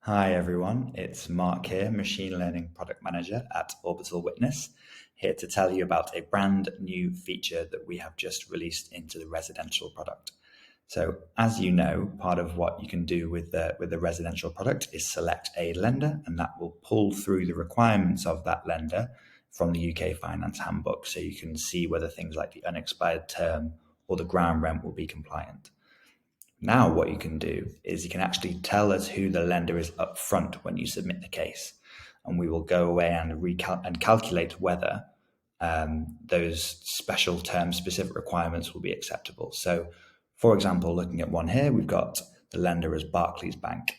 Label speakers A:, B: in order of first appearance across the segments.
A: Hi everyone, it's Mark here, Machine Learning Product Manager at Orbital Witness, here to tell you about a brand new feature that we have just released into the residential product. So as you know, part of what you can do with the residential product is select a lender, and that will pull through the requirements of that lender from the UK Finance Handbook, so you can see whether things like the unexpired term or the ground rent will be compliant. Now what you can do is you can actually tell us who the lender is up front when you submit the case, and we will go away and calculate whether those special term specific requirements will be acceptable. So for example, looking at one here, we've got the lender as Barclays Bank.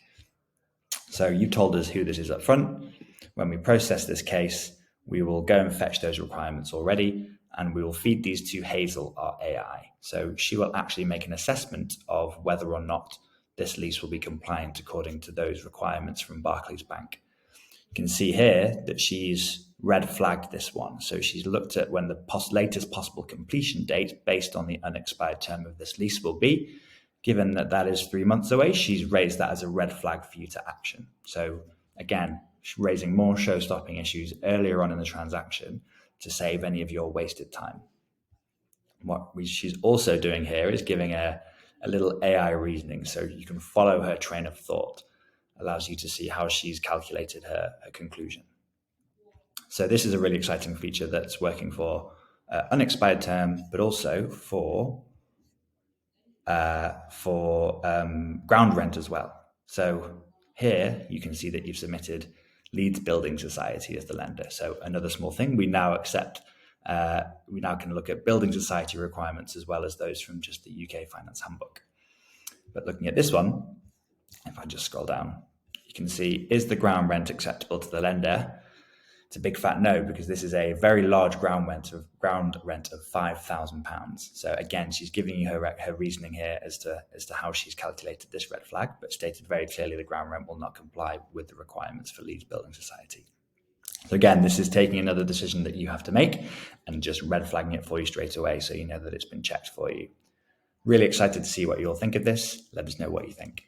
A: So you told us who this is up front. When we process this case, we will go and fetch those requirements already, and we will feed these to Hazel, our AI. So she will actually make an assessment of whether or not this lease will be compliant according to those requirements from Barclays Bank. You can see here that she's red flagged this one. So she's looked at when the latest possible completion date based on the unexpired term of this lease will be. Given that that is 3 months away, she's raised that as a red flag for you to action. So again, raising more show-stopping issues earlier on in the transaction to save any of your wasted time. What she's also doing here is giving a little AI reasoning, so you can follow her train of thought. Allows you to see how she's calculated her conclusion. So this is a really exciting feature that's working for unexpired term, but also for ground rent as well. So here you can see that you've submitted Leeds Building Society as the lender. So another small thing, we now can look at building society requirements as well as those from just the UK Finance Handbook. But looking at this one, if I just scroll down, you can see, is the ground rent acceptable to the lender? It's a big fat no, because this is a very large ground rent of £5,000. So again, she's giving you her reasoning here as to how she's calculated this red flag, but stated very clearly the ground rent will not comply with the requirements for Leeds Building Society. So again, this is taking another decision that you have to make and just red flagging it for you straight away, so you know that it's been checked for you. Really excited to see what you all think of this. Let us know what you think.